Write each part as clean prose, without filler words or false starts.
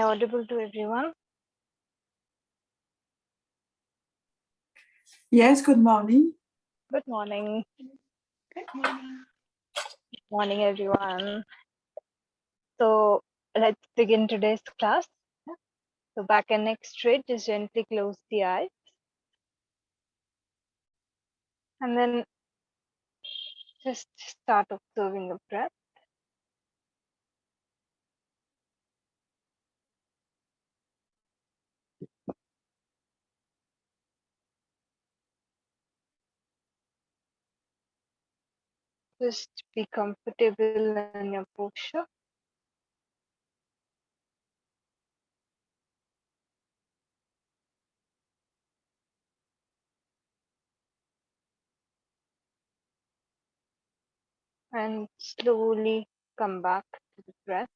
audible to everyone? Yes, good morning. Good morning. Good morning. Good morning, everyone. So let's begin today's class. So back and neck straight, just gently close the eyes. And then just start observing the breath. Just be comfortable in your posture. And slowly come back to the breath.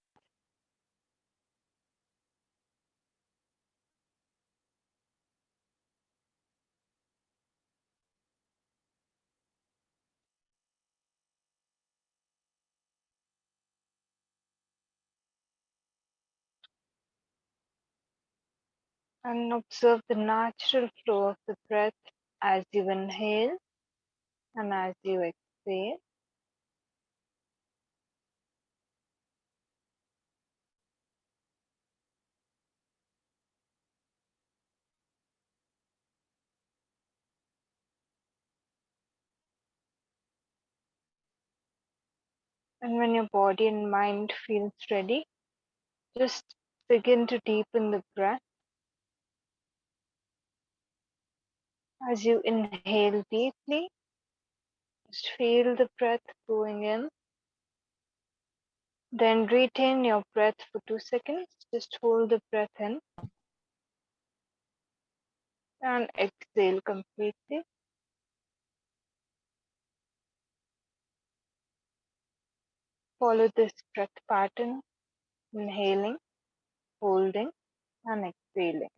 And observe the natural flow of the breath as you inhale and as you exhale. And when your body and mind feels ready, just begin to deepen the breath. As you inhale deeply, just feel the breath going in. Then retain your breath for 2 seconds. Just hold the breath in and exhale completely. Follow this breath pattern, inhaling, holding, and exhaling.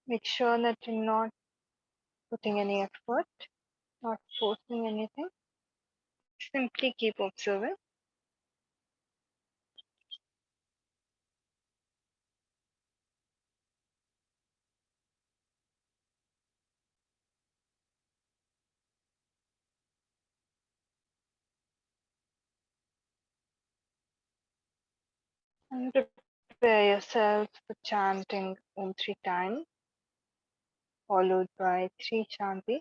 Make sure that you're not putting any effort, not forcing anything. Simply keep observing. And prepare yourself for chanting Om 3 times, followed by 3 Shanti.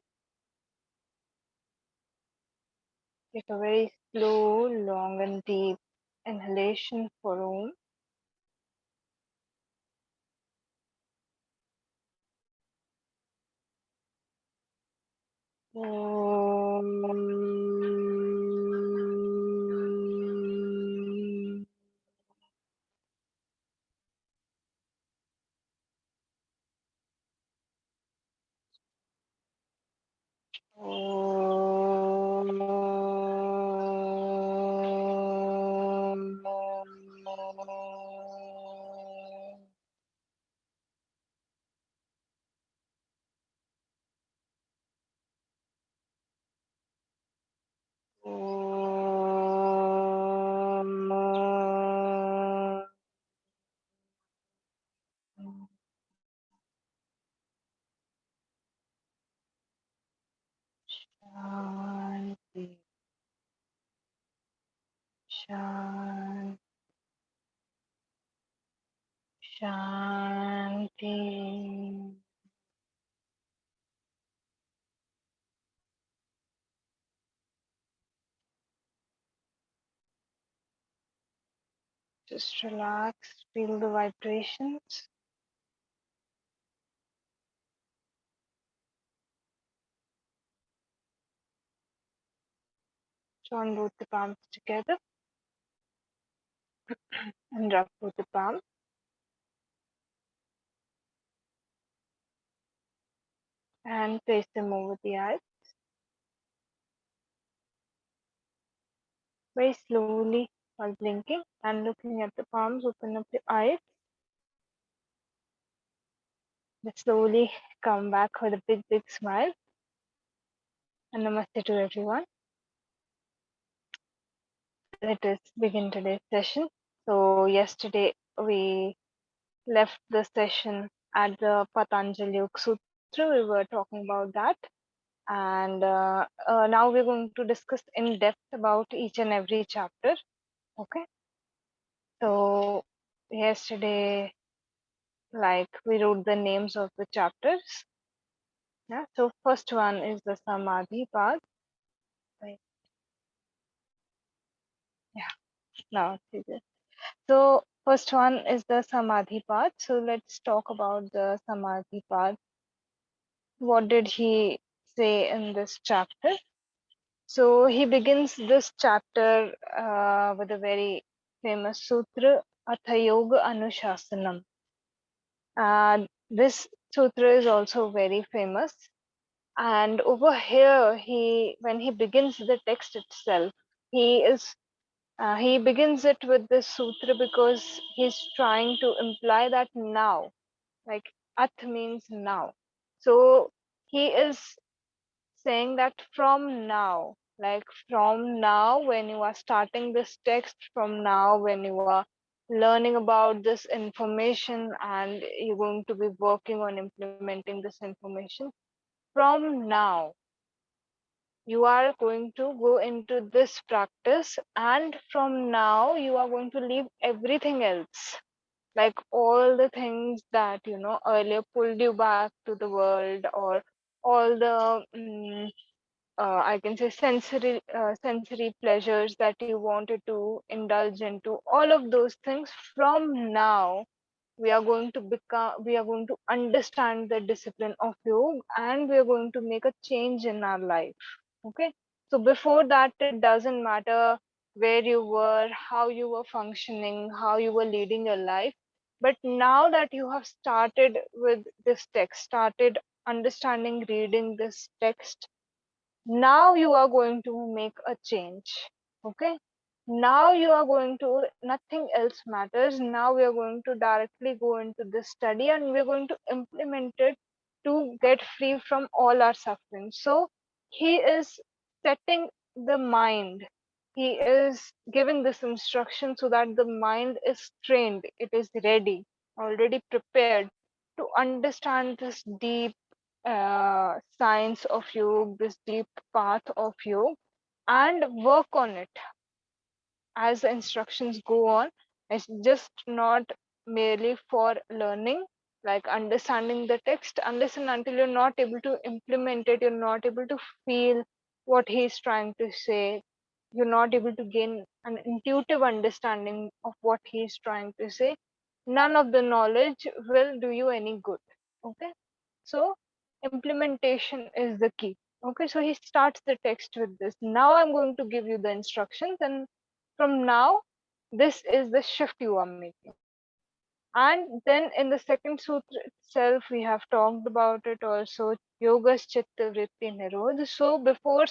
Take a very slow, long, and deep inhalation for Om. Om. Shanti, Shanti, Shanti. Just relax, feel the vibrations. Join both the palms together and rub both the palms. And place them over the eyes. Very slowly while blinking and looking at the palms. Open up the eyes. Let's slowly come back with a big, big smile. And namaste to everyone. Let us begin today's session. So yesterday we left the session at the Patanjali Yoga Sutra. We were talking about that. And now we're going to discuss in depth about each and every chapter. Okay. So yesterday, like we wrote the names of the chapters. Yeah. So first one is the Samadhi Path. Right. Yeah. Now see this. So first one is the Samadhi Path. So let's talk about the Samadhi Path. What did he say in this chapter? So he begins this chapter with a very famous sutra, Atha Yoga Anushasanam. This sutra is also very famous. And over here, when he begins the text itself, he begins it with this sutra because he's trying to imply that now, like Ath means now. So he is saying that from now, like from now, when you are starting this text, from now, when you are learning about this information and you're going to be working on implementing this information, from now, you are going to go into this practice, and from now, you are going to leave everything else, like all the things that earlier pulled you back to the world, or all the I can say sensory pleasures that you wanted to indulge into, all of those things. From now, we are going to understand the discipline of yoga, and we are going to make a change in our life. Okay. So before that, it doesn't matter where you were, how you were functioning, how you were leading your life. But now that you have started with this text, started understanding, reading this text, now you are going to make a change. Okay. Now you are going to, nothing else matters. Now we are going to directly go into this study, and we're going to implement it to get free from all our suffering. So he is setting the mind, he is giving this instruction so that the mind is trained, it is ready, already prepared to understand this deep science of yoga, this deep path of yoga, and work on it as the instructions go on. It's just not merely for learning, like understanding the text, unless and until you're not able to implement it, you're not able to feel what he's trying to say, you're not able to gain an intuitive understanding of what he's trying to say, none of the knowledge will do you any good. Okay. So implementation is the key. Okay, so he starts the text with this. Now I'm going to give you the instructions, and from now, this is the shift you are making. And then in the second sutra itself, we have talked about it also, Yoga's Chitta Vritti Nirodha. So before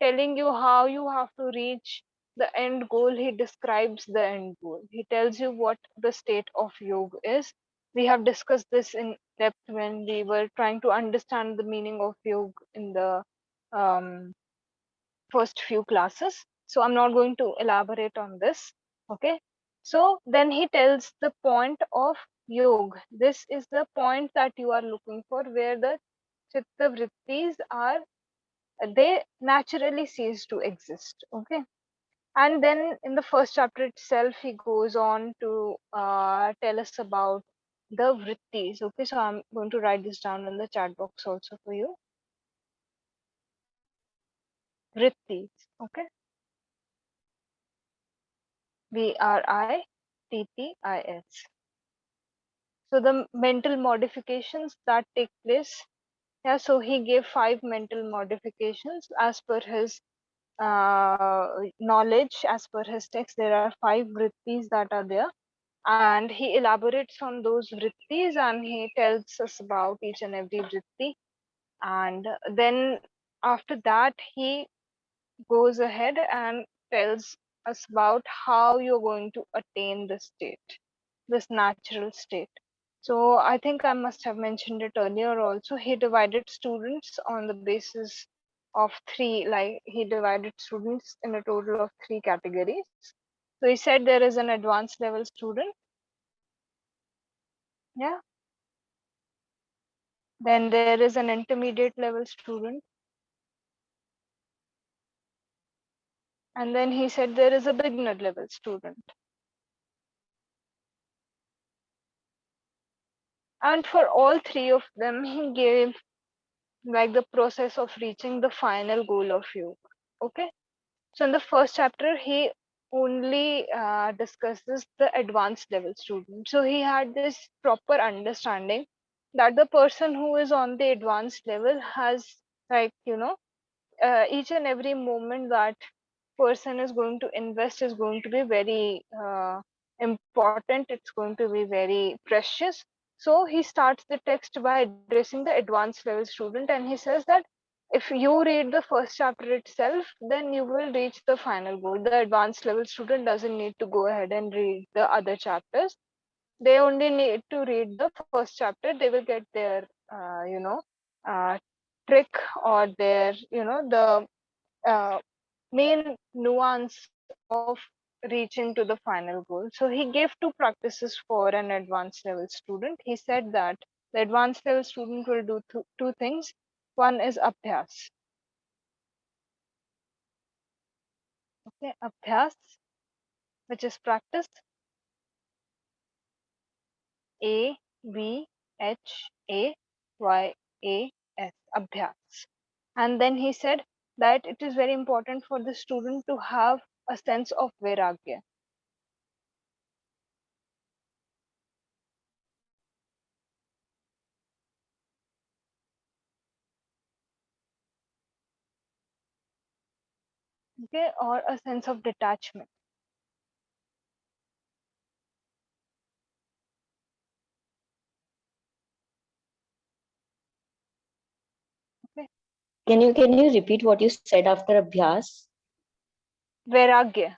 telling you how you have to reach the end goal, he describes the end goal. He tells you what the state of yoga is. We have discussed this in depth when we were trying to understand the meaning of yoga in the um, first few classes. So I'm not going to elaborate on this. Okay. So then he tells the point of yoga. This is the point that you are looking for, where the chitta vrittis are, they naturally cease to exist. Okay. And then in the first chapter itself, he goes on to tell us about the vrittis. Okay. So I'm going to write this down in the chat box also for you. Vrittis. Okay. VRITTIS. So the mental modifications that take place. Yeah, so he gave 5 mental modifications as per his knowledge, as per his text. There are 5 vrittis that are there, and he elaborates on those vrittis, and he tells us about each and every vritti. And then after that, he goes ahead and tells us about how you're going to attain this state, this natural state. So I think I must have mentioned it earlier also. He divided students on the basis of three, like he divided students in a total of three categories. So he said there is an advanced level student. Yeah. Then there is an intermediate level student. And then he said there is a beginner level student. And for all three of them, he gave like the process of reaching the final goal of yoga. Okay. So in the first chapter, he only discusses the advanced level student. So he had this proper understanding that the person who is on the advanced level has, like, each and every moment that person is going to invest is going to be very important. It's going to be very precious. So he starts the text by addressing the advanced level student, and he says that if you read the first chapter itself, then you will reach the final goal. The advanced level student doesn't need to go ahead and read the other chapters. They only need to read the first chapter. They will get their uh, trick, or their, the main nuance of reaching to the final goal. So he gave two practices for an advanced level student. He said that the advanced level student will do two things. One is abhyas. Okay, abhyas, which is practice. ABHAYAS, abhyas. And then he said that it is very important for the student to have a sense of vairagya. Okay, or a sense of detachment. Okay, Can you repeat what you said after Abhyas? vairagya.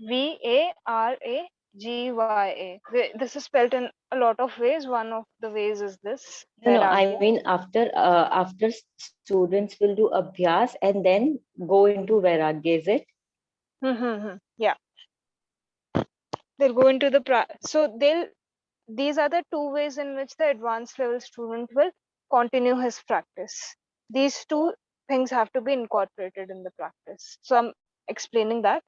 VARAGYA. This is spelled in a lot of ways. One of the ways is this, No, I vairagya. mean after students will do Abhyas and then go into Vairagya, is it? Yeah, they'll go into the so they'll these are the two ways in which the advanced level student will continue his practice. These two things have to be incorporated in the practice. So I'm explaining that.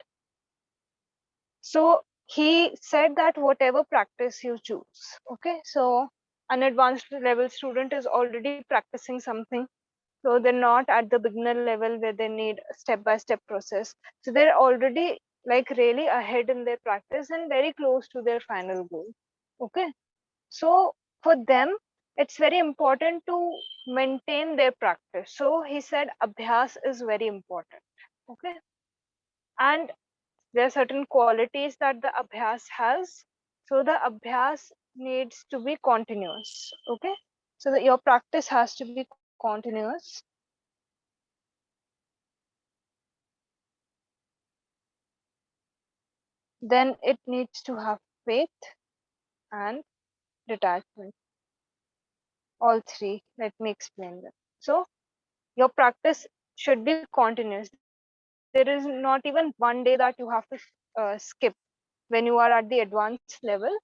So he said that whatever practice you choose, okay, so an advanced level student is already practicing something. So they're not at the beginner level where they need a step-by-step process. So they're already like really ahead in their practice and very close to their final goal. Okay. So for them, it's very important to maintain their practice. So he said abhyas is very important. Okay. And there are certain qualities that the abhyas has. So the abhyas needs to be continuous. Okay. So that your practice has to be continuous. Then it needs to have faith and detachment. All three. Let me explain them. So your practice should be continuous. There is not even one day that you have to skip when you are at the advanced level.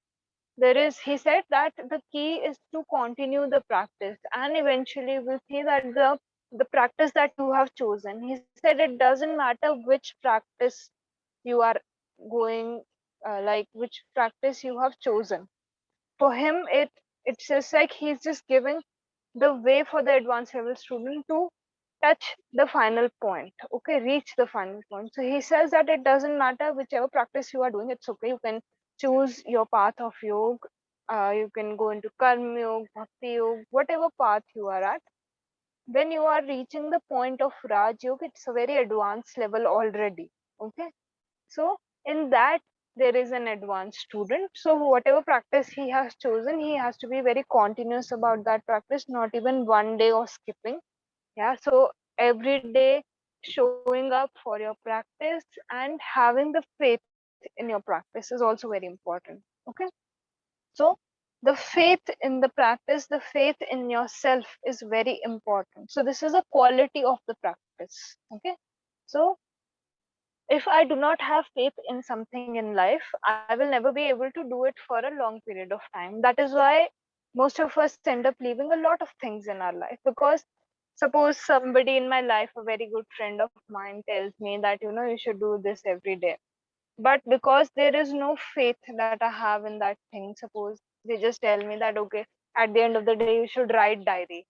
He said that the key is to continue the practice, and eventually we'll see that the practice that you have chosen. He said it doesn't matter which practice you are going, like which practice you have chosen. For him, it's just like he's just giving the way for the advanced level student to touch the final point, okay, reach the final point. So he says that it doesn't matter whichever practice you are doing, it's okay. You can choose your path of yoga. You can go into karma yoga, bhakti yoga, whatever path you are at. When you are reaching the point of raj yoga, it's a very advanced level already. Okay, so in that there is an advanced student. So whatever practice he has chosen, he has to be very continuous about that practice, not even one day or skipping. Yeah, so every day showing up for your practice and having the faith in your practice is also very important. Okay. So the faith in the practice, the faith in yourself is very important. So this is a quality of the practice. Okay. So if I do not have faith in something in life, I will never be able to do it for a long period of time. That is why most of us end up leaving a lot of things in our life, because suppose somebody in my life, a very good friend of mine, tells me that, you should do this every day. But because there is no faith that I have in that thing, suppose they just tell me that, okay, at the end of the day, you should write diary.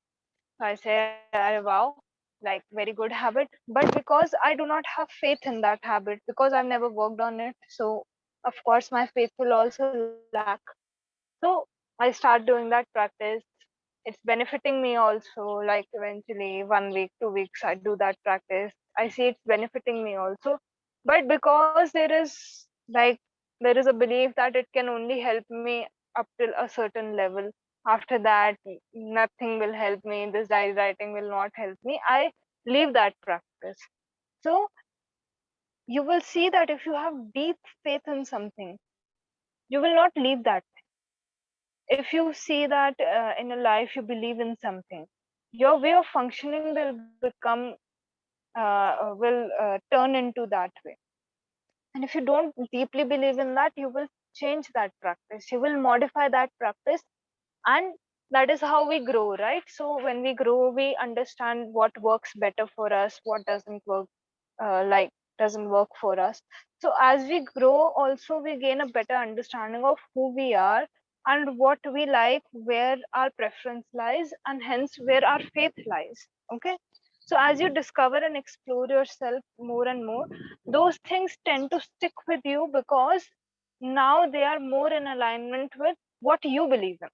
So I say, wow, like very good habit. But because I do not have faith in that habit, because I've never worked on it, so of course my faith will also lack. So I start doing that practice. It's benefiting me also, like eventually 1 week, 2 weeks, I do that practice. I see it's benefiting me also. But because there is a belief that it can only help me up till a certain level. After that, nothing will help me. This diary writing will not help me. I leave that practice. So you will see that if you have deep faith in something, you will not leave that. If you see that in a life you believe in something, your way of functioning will become will turn into that way. And if you don't deeply believe in that, you will change that practice, you will modify that practice. And that is how we grow, right? So when we grow, we understand what works better for us, what doesn't work, like doesn't work for us. So as we grow also, we gain a better understanding of who we are and what we like, where our preference lies, and hence where our faith lies. Okay. So as you discover and explore yourself more and more, those things tend to stick with you, because now they are more in alignment with what you believe in.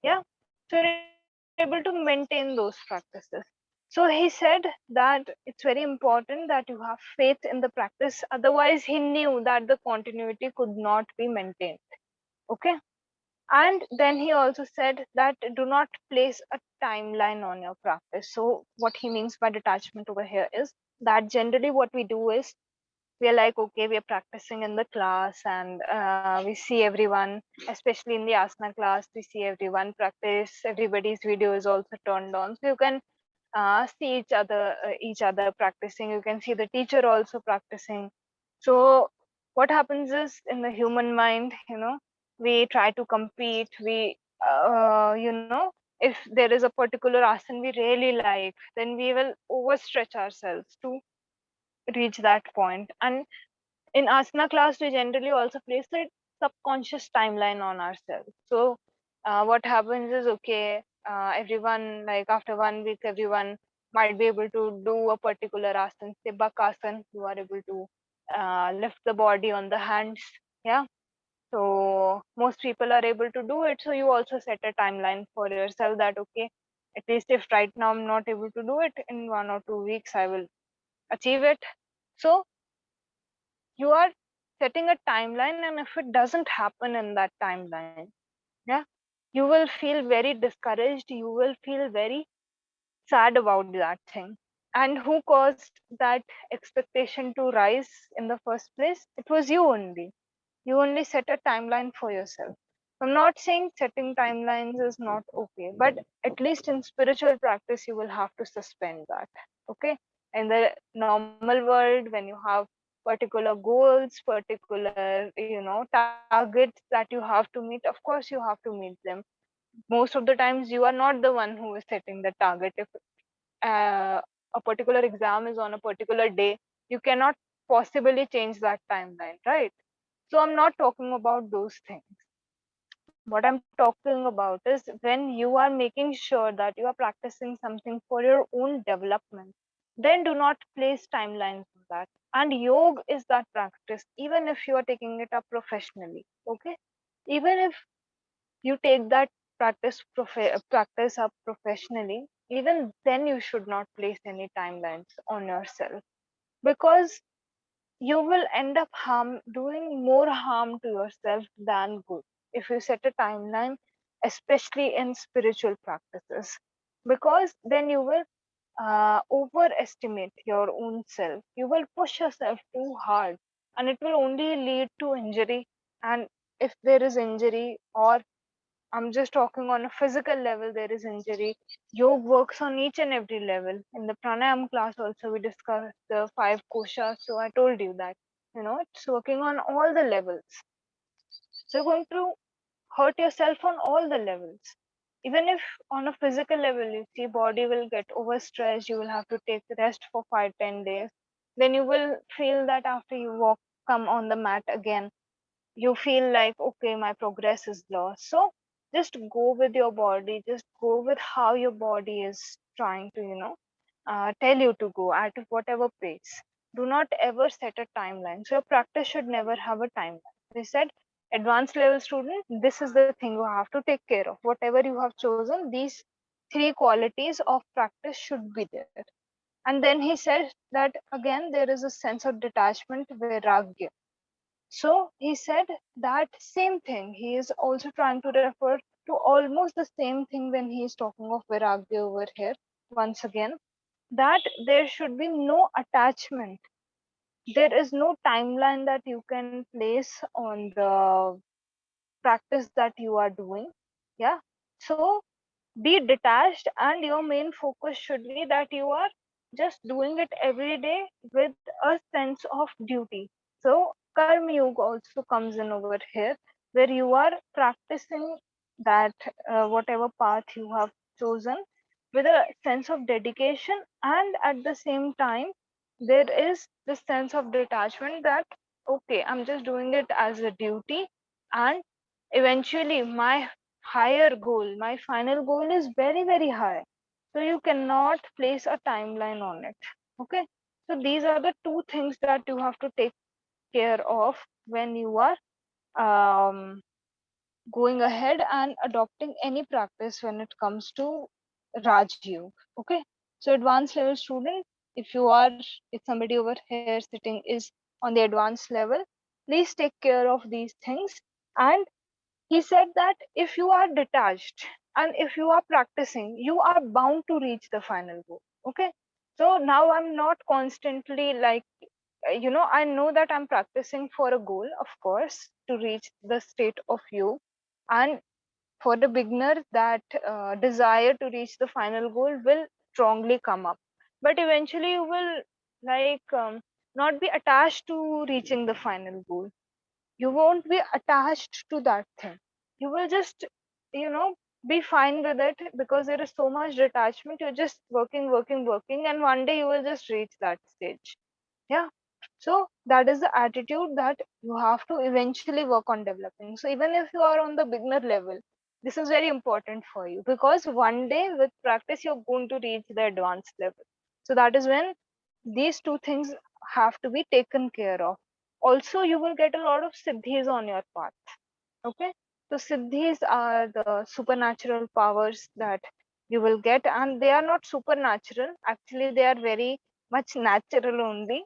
Yeah. So you're able to maintain those practices. So he said that it's very important that you have faith in the practice, otherwise he knew that the continuity could not be maintained. Okay. And then he also said that do not place a timeline on your practice. So what he means by detachment over here is that generally what we do is we are like, okay, we are practicing in the class, and we see everyone, especially in the asana class, we see everyone practice. Everybody's video is also turned on, so you can see each other practicing. You can see the teacher also practicing. So what happens is, in the human mind, we try to compete. We if there is a particular asana we really like, then we will overstretch ourselves to reach that point. And in asana class, we generally also place a subconscious timeline on ourselves. So what happens is, okay, everyone, like after 1 week, everyone might be able to do a particular asana, say bakasana. You are able to lift the body on the hands. Yeah. So most people are able to do it. So you also set a timeline for yourself that, okay, at least if right now I'm not able to do it, in 1 or 2 weeks I will achieve it. So you are setting a timeline, and if it doesn't happen in that timeline, yeah, you will feel very discouraged, you will feel very sad about that thing. And who caused that expectation to rise in the first place? It was you only. You only set a timeline for yourself. I'm not saying setting timelines is not okay, but at least in spiritual practice, you will have to suspend that. Okay. In the normal world, when you have particular goals, particular, targets that you have to meet, of course you have to meet them. Most of the times, you are not the one who is setting the target. If a particular exam is on a particular day, you cannot possibly change that timeline, right? So I'm not talking about those things. What I'm talking about is when you are making sure that you are practicing something for your own development, then do not place timelines on that. And yoga is that practice, even if you are taking it up professionally. Okay. Even if you take that practice up professionally, even then you should not place any timelines on yourself, because you will end up doing more harm to yourself than good if you set a timeline, especially in spiritual practices, because then you will overestimate your own self. You will push yourself too hard, and it will only lead to injury. And if there is injury, or I'm just talking on a physical level, there is injury. Yoga works on each and every level. In the pranayam class, also, we discussed the five koshas. So I told you that, it's working on all the levels. So you're going to hurt yourself on all the levels. Even if on a physical level, you see body will get overstressed, you will have to take rest for 5-10 days. Then you will feel that after you walk, come on the mat again, you feel like, okay, my progress is lost. So just go with your body, just go with how your body is trying to, tell you to go at whatever pace. Do not ever set a timeline. So your practice should never have a timeline. They said, advanced level student, this is the thing you have to take care of. Whatever you have chosen, these three qualities of practice should be there. And then he said that again, there is a sense of detachment, vairagya. So he said that same thing. He is also trying to refer to almost the same thing when he is talking of Vairagya over here. Once again, that there should be no attachment. There is no timeline that you can place on the practice that you are doing. Yeah. So be detached, and your main focus should be that you are just doing it every day with a sense of duty. So karma yoga also comes in over here, where you are practicing that whatever path you have chosen with a sense of dedication, and at the same time there is this sense of detachment that, okay, I'm just doing it as a duty, and eventually my higher goal, my final goal is very, very high. So you cannot place a timeline on it. Okay. So these are the two things that you have to take care of when you are um, going ahead and adopting any practice when it comes to Raj Yoga. Okay. So advanced level student, if you are, if somebody over here sitting is on the advanced level, please take care of these things. And he said that if you are detached and if you are practicing, you are bound to reach the final goal. Okay. So now I'm not constantly like, I know that I'm practicing for a goal, of course, to reach the state of you. And for the beginner, that desire to reach the final goal will strongly come up. But eventually, you will not be attached to reaching the final goal. You won't be attached to that thing. You will just, you know be fine with it, because there is so much detachment. You're just working, working, working, and one day you will just reach that stage. Yeah. So that is the attitude that you have to eventually work on developing. So even if you are on the beginner level, this is very important for you, because one day with practice you're going to reach the advanced level. So that is when these two things have to be taken care of. Also, you will get a lot of siddhis on your path. Okay. So siddhis are the supernatural powers that you will get, and they are not supernatural. Actually, they are very much natural only.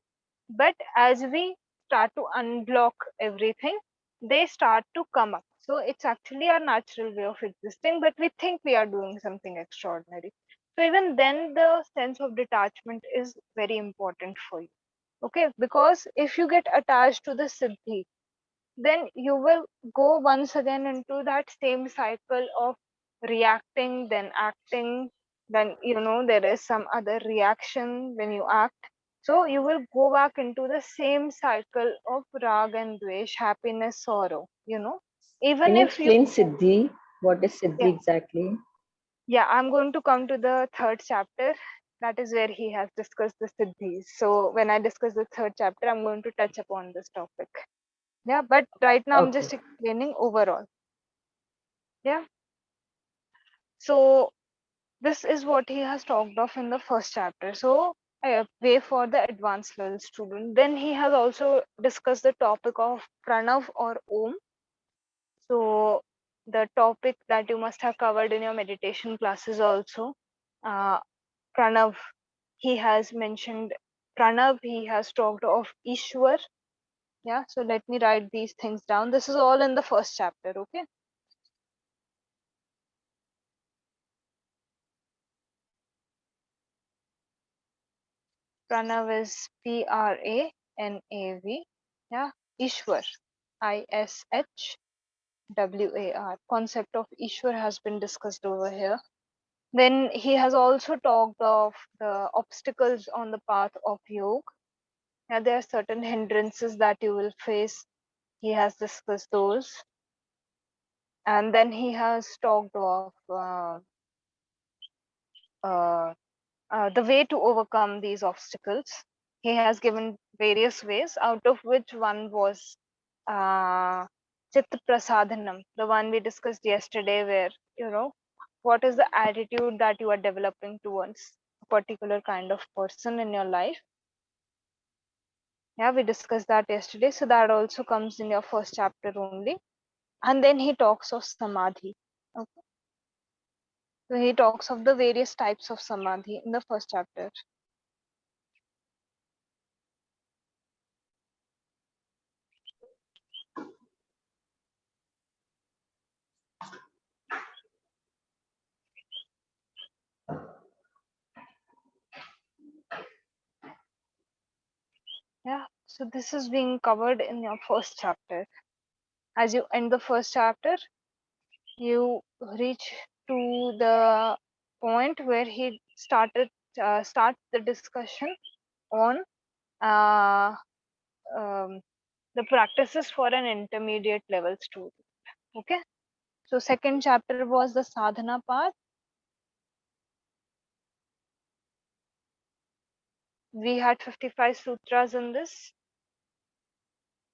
But as we start to unblock everything, they start to come up. So it's actually our natural way of existing, but we think we are doing something extraordinary. So even then, the sense of detachment is very important for you. Okay, because if you get attached to the siddhi, then you will go once again into that same cycle of reacting, then acting, then there is some other reaction when you act. So you will go back into the same cycle of rag and dvesh, happiness, sorrow. Even Can you if you, explain Siddhi? What is yeah, Siddhi exactly? yeah, I'm going to come to the third chapter. That is where he has discussed the siddhis. So when I discuss the third chapter, I'm going to touch upon this topic. Yeah, but right now I'm just Okay. explaining overall. Yeah. So this is what he has talked of in the first chapter. So way for the advanced level student. Then he has also discussed the topic of pranav or om. So the topic that you must have covered in your meditation classes also. Uh, pranav, he has mentioned pranav. He has talked of Ishwar. Yeah. So let me write these things down. This is all in the first chapter. Okay. Pranav is Pranav. Yeah. Ishwar, Ishwar. Concept of Ishwar has been discussed over here. Then he has also talked of the obstacles on the path of yoga. Yeah, there are certain hindrances that you will face. He has discussed those. And then he has talked of uh, the way to overcome these obstacles. He has given various ways, out of which one was Chitta Prasadhanam, the one we discussed yesterday, where, what is the attitude that you are developing towards a particular kind of person in your life. Yeah, we discussed that yesterday. So that also comes in your first chapter only. And then he talks of Samadhi. Okay. So he talks of the various types of Samadhi in the first chapter. Yeah, so this is being covered in your first chapter. As you end the first chapter, you reach to the point where he starts the discussion on uh, um, the practices for an intermediate level student. Okay, so second chapter was the sadhana path. We had 55 sutras in this.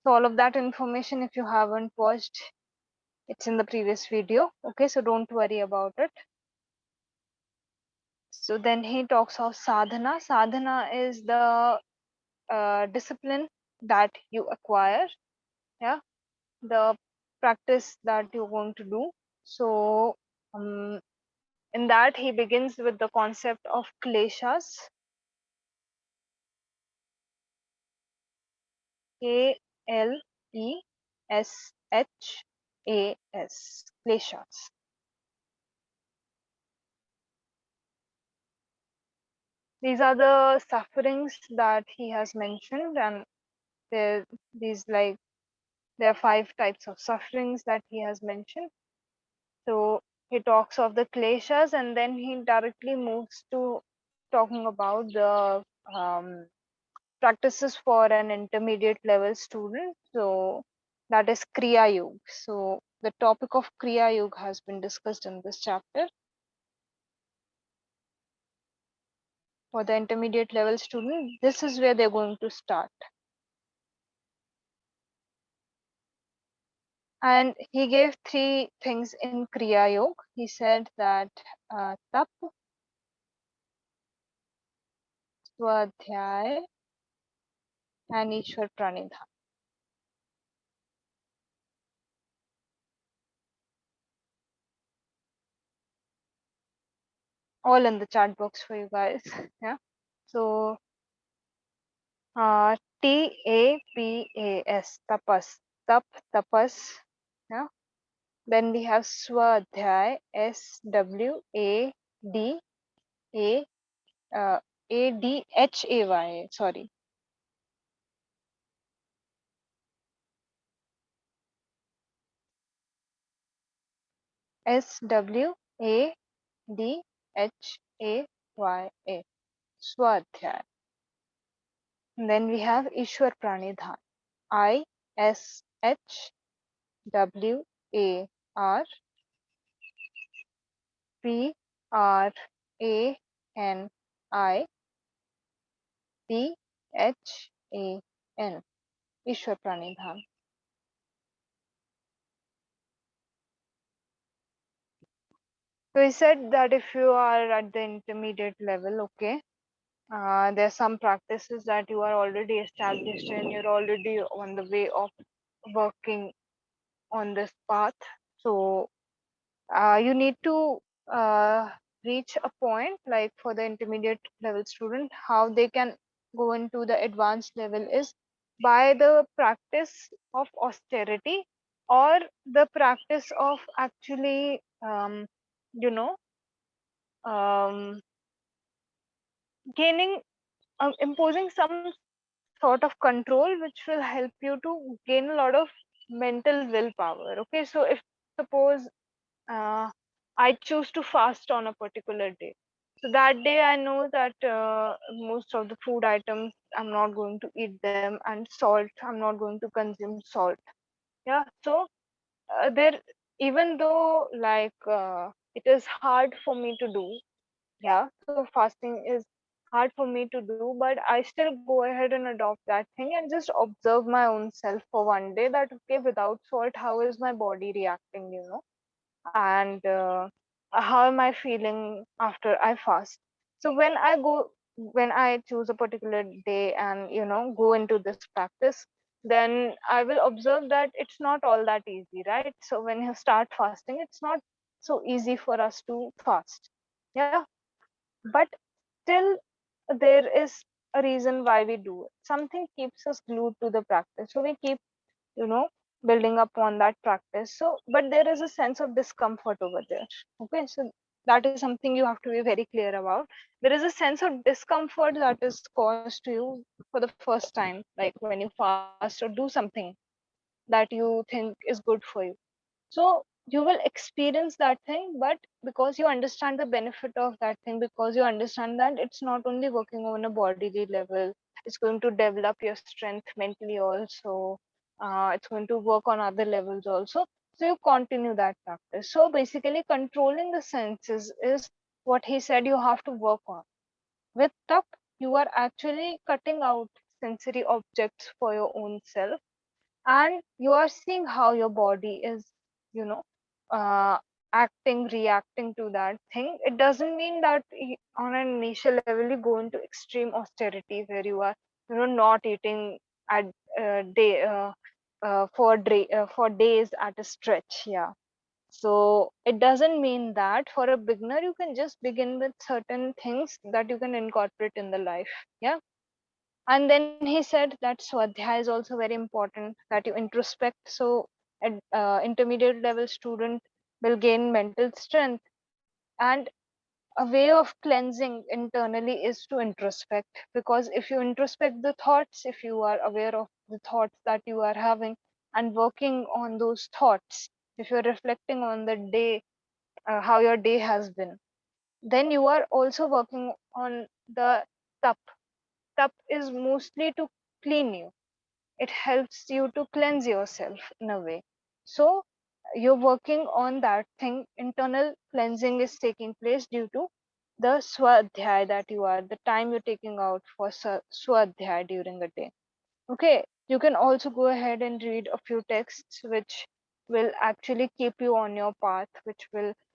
So all of that information, if you haven't watched, it's in the previous video. Okay, so don't worry about it. So then he talks of sadhana. Sadhana is the discipline that you acquire. Yeah, the practice that you're going to do. So in that he begins with the concept of kleshas. K-L-E-S-H-A-S. Kleshas. These are the sufferings that he has mentioned, and there there are 5 types of sufferings that he has mentioned. So he talks of the kleshas, and then he directly moves to talking about the practices for an intermediate level student. So that is Kriya Yoga. So the topic of Kriya Yoga has been discussed in this chapter. For the intermediate level student, this is where they're going to start. And he gave 3 things in Kriya Yoga. He said that Tap, Swadhyay, and Ishwar Pranidhan. All in the chat box for you guys. Yeah. So TAPAS, tapas, tapas. Yeah. Then we have Swadhyay, SWADHAY. Sorry. SWADHAY. Swadhyay. And then we have Ishwar Pranidhan. ISWARPRANIDHAN. Ishwar Pranidhan. So he said that if you are at the intermediate level, okay, there are some practices that you are already established and you're already on the way of working on this path. So you need to reach a point, like for the intermediate level student, how they can go into the advanced level is by the practice of austerity, or the practice of actually you know um, gaining imposing some sort of control which will help you to gain a lot of mental willpower. Okay, so if suppose uh, I choose to fast on a particular day, so that day I know that most of the food items I'm not going to eat them, and salt I'm not going to consume salt. Yeah, so there, even though like it is hard for me to do, yeah, so fasting is hard for me to do, but I still go ahead and adopt that thing and just observe my own self for one day, that okay, without salt how is my body reacting, and how am I feeling after I fast. So when I choose a particular day and go into this practice, then I will observe that it's not all that easy, right? So when you start fasting, it's not so easy for us to fast. Yeah, but still there is a reason why we do it. Something keeps us glued to the practice, so we keep you know building up on that practice. So but there is a sense of discomfort over there. Okay, so that is something you have to be very clear about. There is a sense of discomfort that is caused to you for the first time, like when you fast or do something that you think is good for you. So you will experience that thing, but because you understand the benefit of that thing, because you understand that it's not only working on a bodily level, it's going to develop your strength mentally also. It's going to work on other levels also. So you continue that practice. So basically, controlling the senses is what he said you have to work on. With tuck, you are actually cutting out sensory objects for your own self, and you are seeing how your body is you know uh, acting, reacting to that thing. It doesn't mean that on an initial level you go into extreme austerity where you are not eating at day for days at a stretch. Yeah, so it doesn't mean that. For a beginner, you can just begin with certain things that you can incorporate in the life. Yeah, and then he said that swadhyaya is also very important, that you introspect. So at intermediate level student will gain mental strength, and a way of cleansing internally is to introspect, because if you introspect the thoughts, if you are aware of the thoughts that you are having and working on those thoughts, if you're reflecting on the day, how your day has been, then you are also working on the tap. Tap is mostly to clean you. It helps you to cleanse yourself in a way. So you're working on that thing. Internal cleansing is taking place due to the swadhyay that you are, the time you're taking out for swadhyay during the day. Okay, you can also go ahead and read a few texts which will actually keep you on your path,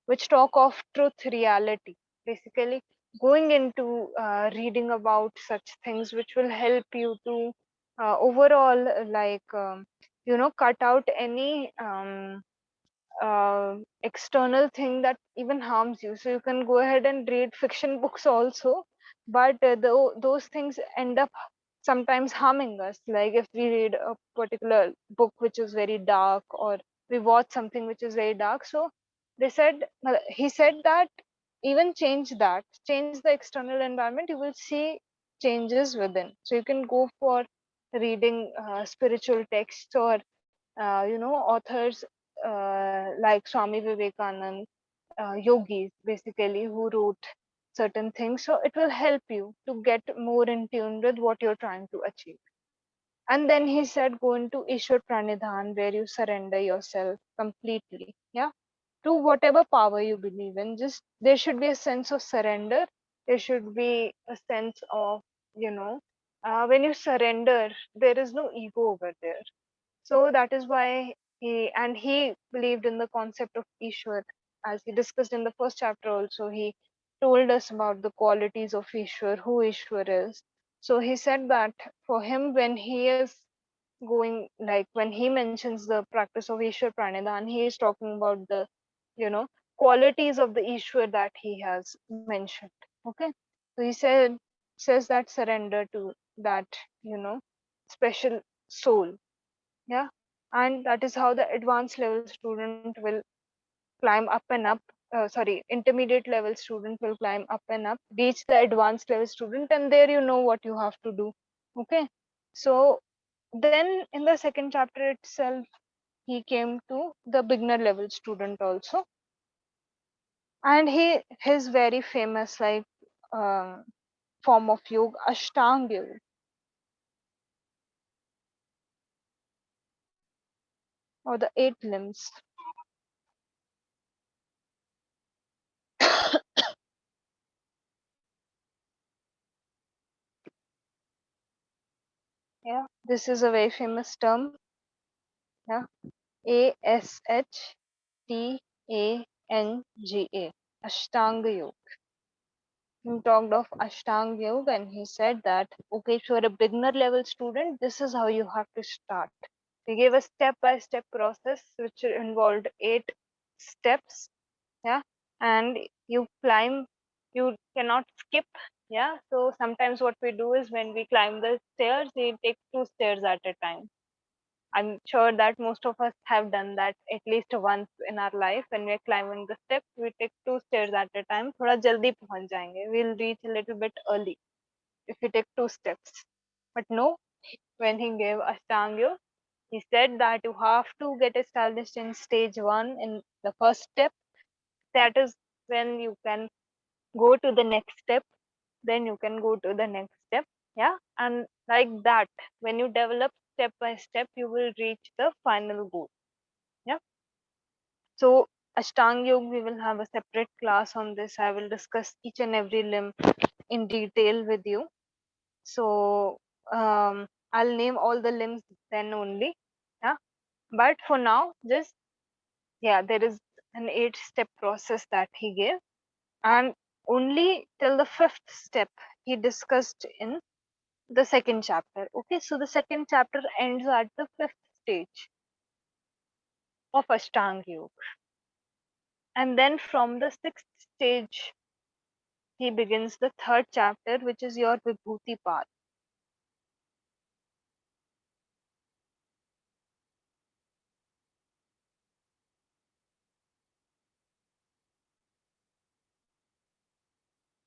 which talk of truth, reality. Basically, going into reading about such things which will help you to overall cut out any external thing that even harms you. So you can go ahead and read fiction books also, but those things end up sometimes harming us. Like if we read a particular book which is very dark, or we watch something which is very dark, so he said that even change the external environment, you will see changes within. So you can go for reading spiritual texts, or authors like Swami Vivekanand, yogis basically, who wrote certain things. So it will help you to get more in tune with what you're trying to achieve. And then he said, go into Ishwar Pranidhan, where you surrender yourself completely. Yeah. To whatever power you believe in. Just there should be a sense of surrender. There should be a sense of, you know, when you surrender, there is no ego over there. So that is why he believed in the concept of Ishwar, as he discussed in the first chapter. Also, he told us about the qualities of Ishwar, who Ishwar is. So he said that for him, when he is going, like when he mentions the practice of Ishwar Pranidhan, he is talking about the you know qualities of the Ishwar that he has mentioned. Okay, so he says that surrender to that special soul. Yeah, and that is how the advanced level student will climb up and up. intermediate level student will climb up and up, reach the advanced level student, and there you know what you have to do. Okay, so then in the second chapter itself, he came to the beginner level student also, and his very famous form of yoga, Ashtanga yoga, or the 8 limbs. Yeah, this is a very famous term. Yeah, ASHTANGA, Ashtanga yoga. He talked of Ashtanga yoga, and he said that, okay, if you're a beginner level student, this is how you have to start. He gave a step by step process which involved 8 steps. Yeah, and you climb, you cannot skip. Yeah, so sometimes what we do is when we climb the stairs, we take 2 stairs at a time. I'm sure that most of us have done that at least once in our life. When we're climbing the steps, we take 2 stairs at a time. थोड़ा जल्दी पहुंच जाएंगे. We'll reach a little bit early if we take 2 steps. But no, when he gave Ashtanga, he said that you have to get established in stage 1 in the first step. That is when you can go to the next step. Then you can go to the next step. Yeah, and like that, when you develop step by step, you will reach the final goal. Yeah, so Ashtanga Yoga, we will have a separate class on this. I will discuss each and every limb in detail with you. So I'll name all the limbs then only. Yeah, but for now, just there is an 8 step process that he gave, and only till the 5th step he discussed in the second chapter. Okay, so the second chapter ends at the 5th stage of Ashtanga Yoga, and then from the 6th stage he begins the third chapter, which is your Vibhuti path.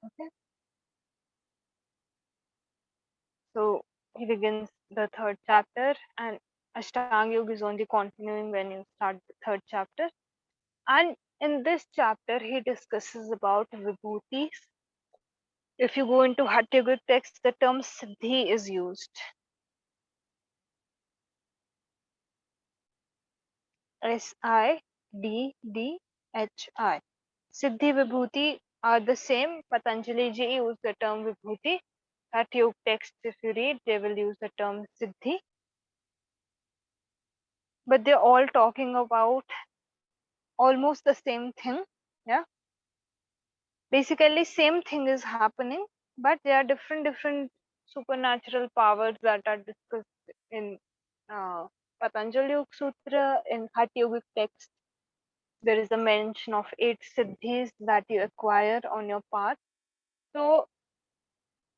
Okay, so he begins the third chapter, and Ashtanga Yoga is only continuing when you start the third chapter. And in this chapter, he discusses about Vibhutis. If you go into Hatha Yoga text, the term Siddhi is used. SIDDHI. Siddhi Vibhuti are the same. Patanjali ji used the term Vibhuti. At yoga texts, if you read, they will use the term Siddhi. But they're all talking about almost the same thing. Yeah. Basically, same thing is happening, but there are different supernatural powers that are discussed in uh, Patanjali Yoga Sutra, in Hatha Yogic text. There is a mention of 8 siddhis that you acquire on your path. So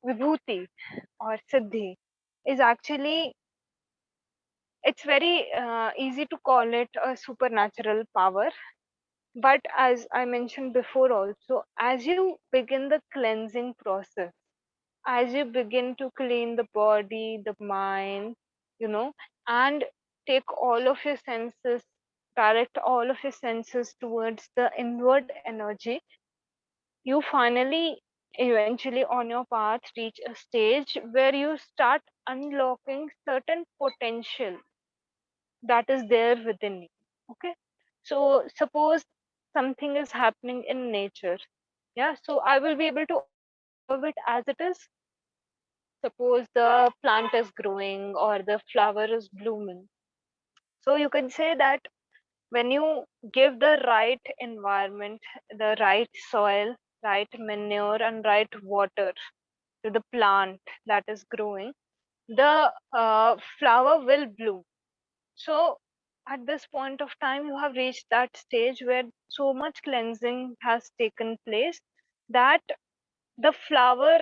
Vibhuti or Siddhi is actually, it's very easy to call it a supernatural power. But as I mentioned before also, as you begin the cleansing process, as you begin to clean the body, the mind, and take all of your senses, direct all of your senses towards the inward energy, you finally eventually on your path reach a stage where you start unlocking certain potential that is there within you. Okay, so suppose something is happening in nature. Yeah, so I will be able to observe it as it is. Suppose the plant is growing or the flower is blooming, so you can say that when you give the right environment, the right soil, right manure, and right water to the plant that is growing, the flower will bloom. So, at this point of time, you have reached that stage where so much cleansing has taken place that the flower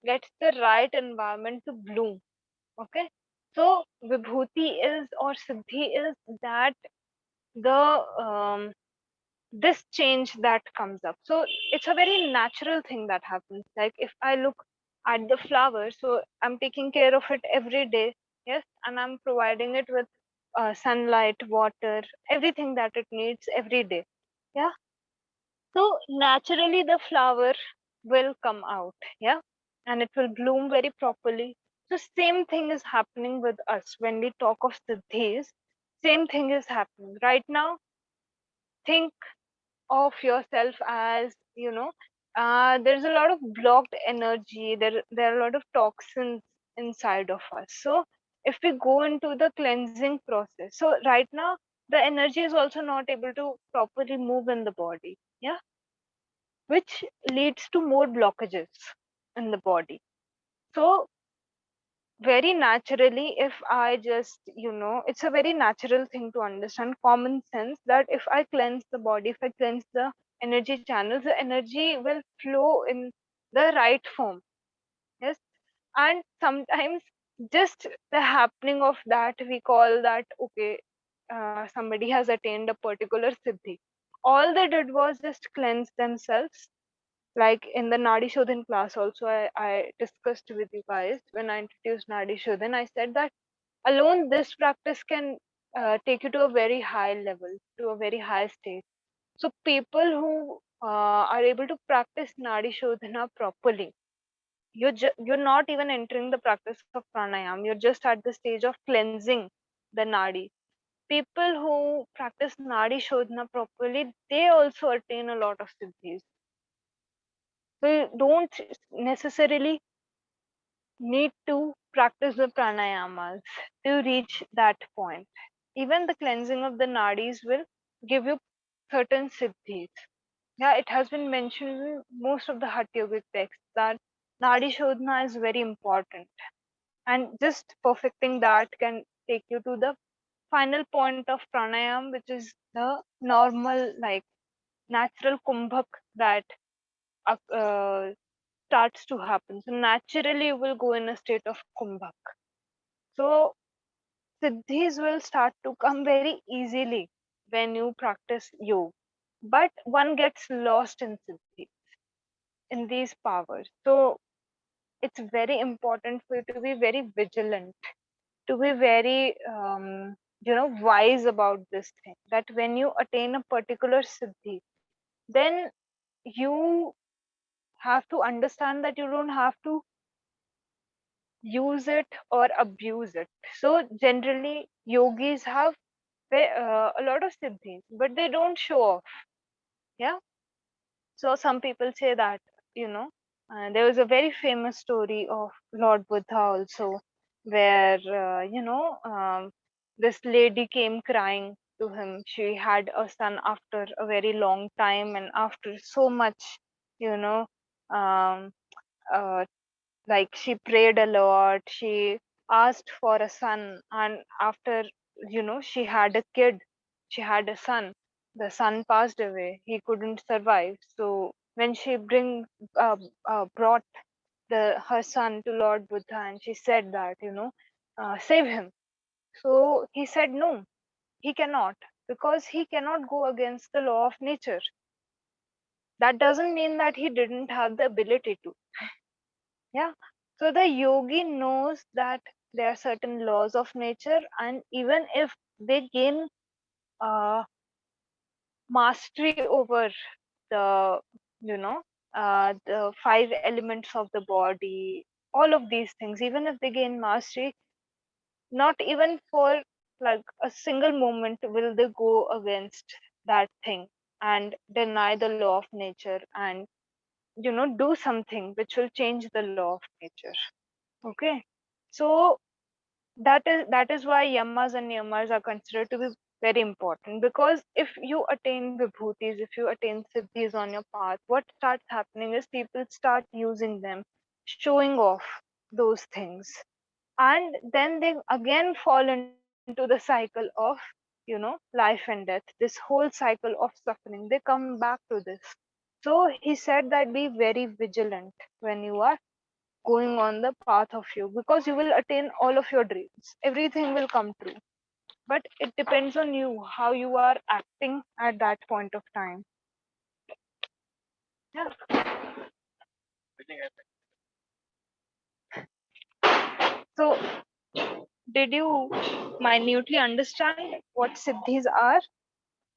gets the right environment to bloom. Okay, so Vibhuti is, or Siddhi is, that the this change that comes up. So it's a very natural thing that happens. Like if I look at the flower, so I'm taking care of it every day, yes, and I'm providing it with sunlight, water, everything that it needs every day. Yeah. So naturally the flower will come out, yeah, and it will bloom very properly. So same thing is happening with us when we talk of siddhis. Same thing is happening right now. Think of yourself as, there's a lot of blocked energy. There are a lot of toxins inside of us. So if we go into the cleansing process, so right now the energy is also not able to properly move in the body, yeah, which leads to more blockages in the body. So very naturally, if I just, it's a very natural thing to understand, common sense, that if I cleanse the body, if I cleanse the energy channels, the energy will flow in the right form. Yes. And sometimes just the happening of that, we call that, okay, somebody has attained a particular siddhi. All they did was just cleanse themselves. Like in the Nadi Shodhan class also, I discussed with you guys when I introduced Nadi Shodhan. I said that alone this practice can take you to a very high level, to a very high state. So people who are able to practice Nadi Shodhana properly, you're not even entering the practice of pranayam. You're just at the stage of cleansing the nadi. People who practice Nadi Shodhana properly, they also attain a lot of siddhis. So you don't necessarily need to practice the pranayamas to reach that point. Even the cleansing of the nadis will give you certain siddhis. Yeah, it has been mentioned in most of the Hatha Yogic texts that Nadi Shodhana is very important. And just perfecting that can take you to the final point of pranayam, which is the normal, like natural kumbhak that uh, starts to happen. So naturally you will go in a state of kumbhak. So siddhis will start to come very easily when you practice yoga. But one gets lost in siddhi, in these powers. So it's very important for you to be very vigilant, to be very wise about this thing. That when you attain a particular siddhi, then you have to understand that you don't have to use it or abuse it. So generally, yogis have a lot of siddhis, but they don't show off. Yeah. So some people say that, you know, there was a very famous story of Lord Buddha also, where, this lady came crying to him. She had a son after a very long time, and after so much, you know, um, uh, like she prayed a lot, she asked for a son, and after, she had a kid, she had a son. The son passed away, he couldn't survive. So when she brought the her son to Lord Buddha, and she said that, save him. So he said no, he cannot, because he cannot go against the law of nature. That doesn't mean that he didn't have the ability to. Yeah. So the yogi knows that there are certain laws of nature, and even if they gain uh, mastery over the, you know, the five elements of the body, all of these things, even if they gain mastery, not even for like a single moment will they go against that thing and deny the law of nature, and do something which will change the law of nature. Okay. So that is why yamas and niyamas are considered to be very important, because if you attain vibhutis, if you attain siddhis on your path, what starts happening is people start using them, showing off those things, and then they again fall into the cycle of, life and death, this whole cycle of suffering. They come back to this. So he said that be very vigilant when you are going on the path of yoga, because you will attain all of your dreams, everything will come true. but it depends on you how you are acting at that point of time. Yeah. So, did you minutely understand what siddhis are,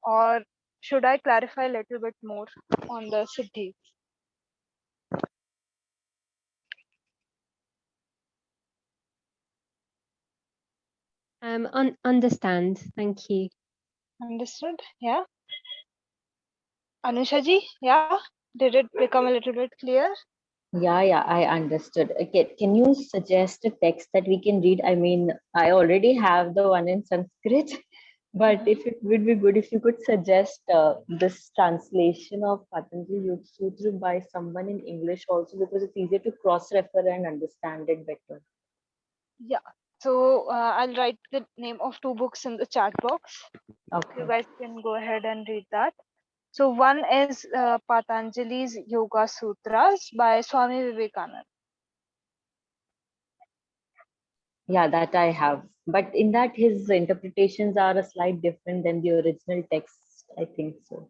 or should I clarify a little bit more on the siddhis? Understand. Thank you. Understood? Yeah. Anusha ji, yeah? Did it become a little bit clear? Yeah, I understood. Okay, can you suggest a text that we can read? I mean, I already have the one in Sanskrit, but if it would be good if you could suggest this translation of Patanjali Yoga Sutra by someone in English also, because it's easier to cross-refer and understand it better. Yeah. So I'll write the name of two books in the chat box. Okay. You guys can go ahead and read that. So one is Patanjali's Yoga Sutras by Swami Vivekananda. Yeah, that I have. But in that, his interpretations are a slight different than the original text, I think so.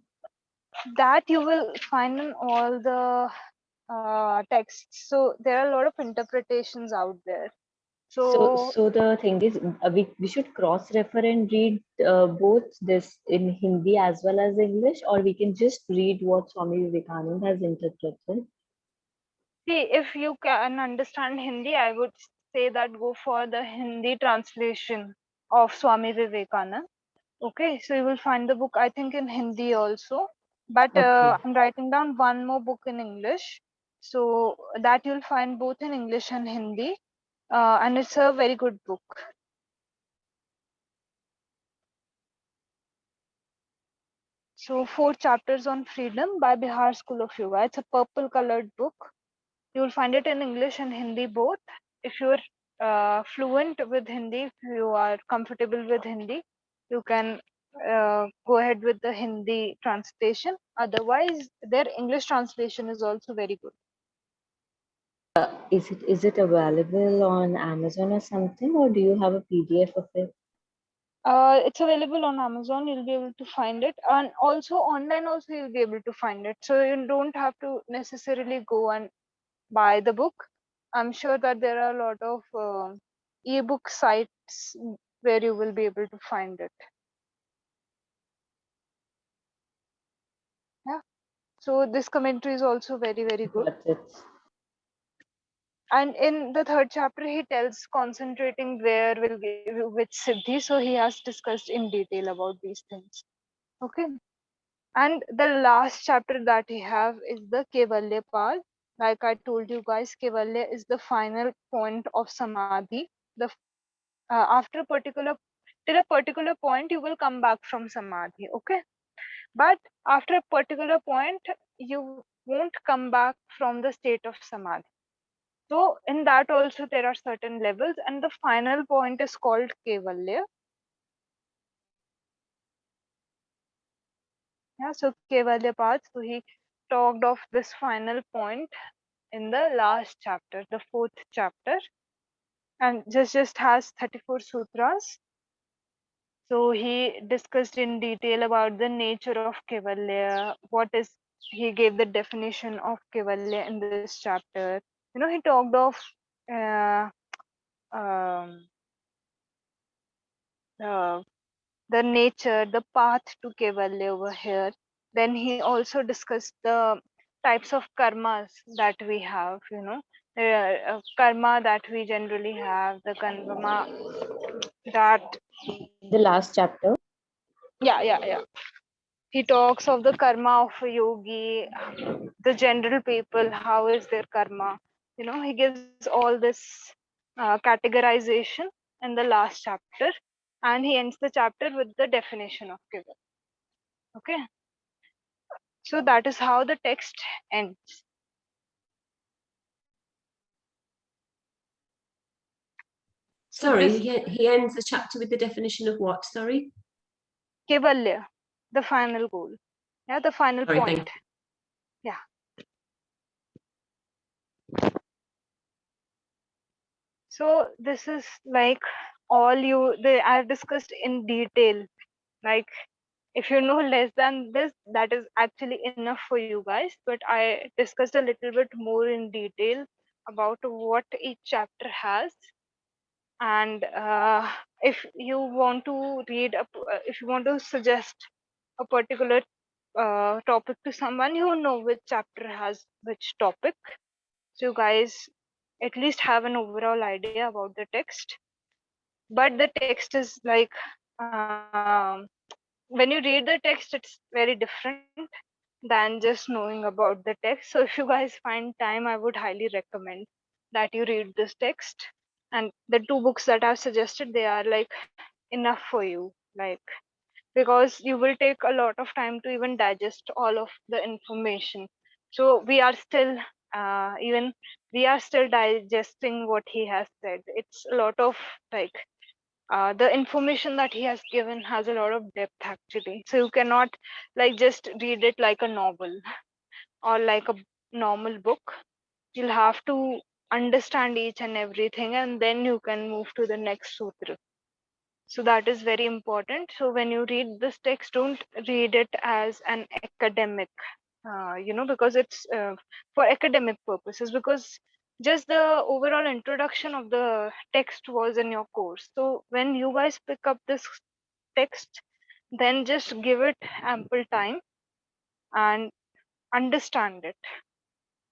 That you will find in all the texts. So there are a lot of interpretations out there. So So the thing is, we should cross-refer and read both this in Hindi as well as English, or we can just read what Swami Vivekananda has interpreted. see, if you can understand Hindi, I would say that go for the Hindi translation of Swami Vivekananda. Okay, so you will find the book, I think, in Hindi also. But Okay. I'm writing down one more book in English. So that you'll find both in English and Hindi. And it's a very good book. So 4 chapters on freedom by Bihar School of Yoga. It's a purple colored book. You will find it in English and Hindi both. If you're fluent with Hindi, if you are comfortable with Hindi, you can go ahead with the Hindi translation. Otherwise, their English translation is also very good. Is it available on Amazon or something, or do you have a PDF of it? It's available on Amazon. You'll be able to find it, and also online. Also, you'll be able to find it. So you don't have to necessarily go and buy the book. I'm sure that there are a lot of ebook sites where you will be able to find it. Yeah. So this commentary is also very, very good. Got it. And in the 3rd chapter, he tells concentrating where will give you which siddhi. So he has discussed in detail about these things. Okay. And the last chapter that he have is the Kaivalya Path. Like I told you guys, Kaivalya is the final point of Samadhi. The after a particular till a particular point, you will come back from Samadhi. Okay. But after a particular point, you won't come back from the state of Samadhi. So in that also there are certain levels, and the final point is called Kaivalya. Yeah, so Kaivalya Path. So he talked of this final point in the last chapter, the 4th chapter, and just has 34 sutras. So he discussed in detail about the nature of Kaivalya, what is he gave the definition of Kaivalya in this chapter. He talked of uh, um, the the nature, the path to Kaivalya over here. Then he also discussed the types of karmas that we have, karma that we generally have, the karma that, The last chapter. yeah. He talks of the karma of a yogi, the general people, how is their karma. He gives all this categorization in the last chapter, and he ends the chapter with the definition of Kaivalya. Okay. So that is how the text ends. So Sorry, this he ends the chapter with the definition of what? Sorry. Kaivalya, the final goal. Yeah, the final Sorry, point. thank Yeah. So this is like I've discussed in detail. Like, if you know less than this, that is actually enough for you guys. But I discussed a little bit more in detail about what each chapter has. And if you want to if you want to suggest a particular topic to someone, you know which chapter has which topic. So you guys at least have an overall idea about the text. But the text is like, when you read the text, it's very different than just knowing about the text. So if you guys find time, I would highly recommend that you read this text. And the two books that I've suggested, they are like enough for you, like, because you will take a lot of time to even digest all of the information. So even we are still digesting what he has said. It's a lot of, like, the information that he has given has a lot of depth actually. So you cannot like just read it like a novel or like a normal book. You'll have to understand each and everything, and then you can move to the next sutra. So that is very important. So when you read this text, don't read it as an academic, because it's for academic purposes, because just the overall introduction of the text was in your course. So when you guys pick up this text, then just give it ample time and understand it.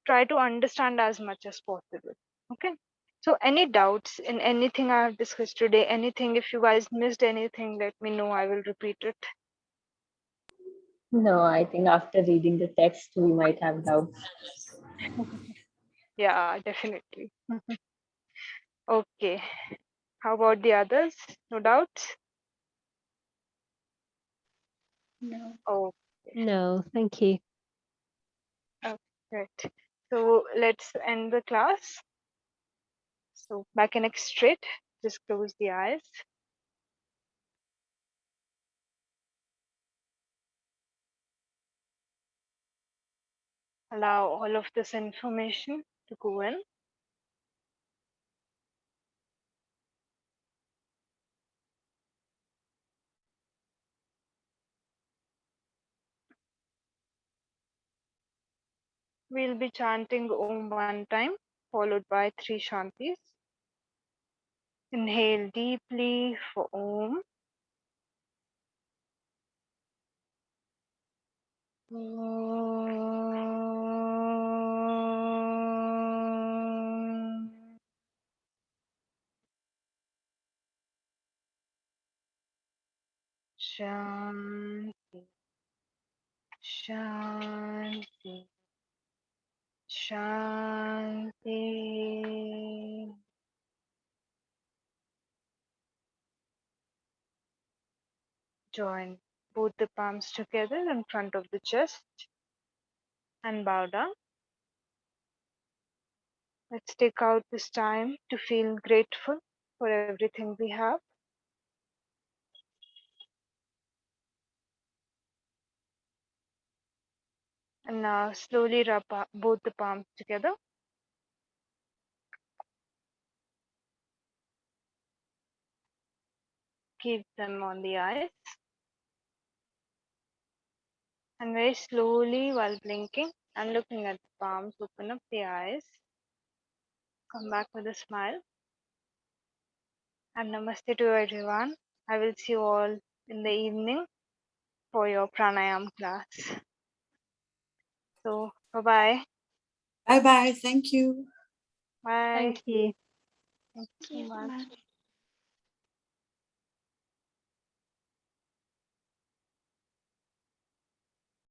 Try to understand as much as possible. Okay. So any doubts in anything I have discussed today, anything, if you guys missed anything, let me know. I will repeat it. No, I think after reading the text, we might have doubts. Yeah, definitely. Okay. How about the others? No doubts? No. Oh, No, thank you. right. So let's end the class. So back and neck straight. Just close the eyes. Allow all of this information to go in. We'll be chanting Om one time, followed by 3 Shantis. Inhale deeply for Om. Om. Shanti, Shanti, Shanti. Join both the palms together in front of the chest and bow down. Let's take out this time to feel grateful for everything we have. And now slowly rub both the palms together. Keep them on the eyes. And very slowly, while blinking and looking at the palms, open up the eyes. Come back with a smile. And namaste to everyone. I will see you all in the evening for your pranayam class. So, bye-bye. Bye bye. Thank you. Bye. Thank you. Thank you so much.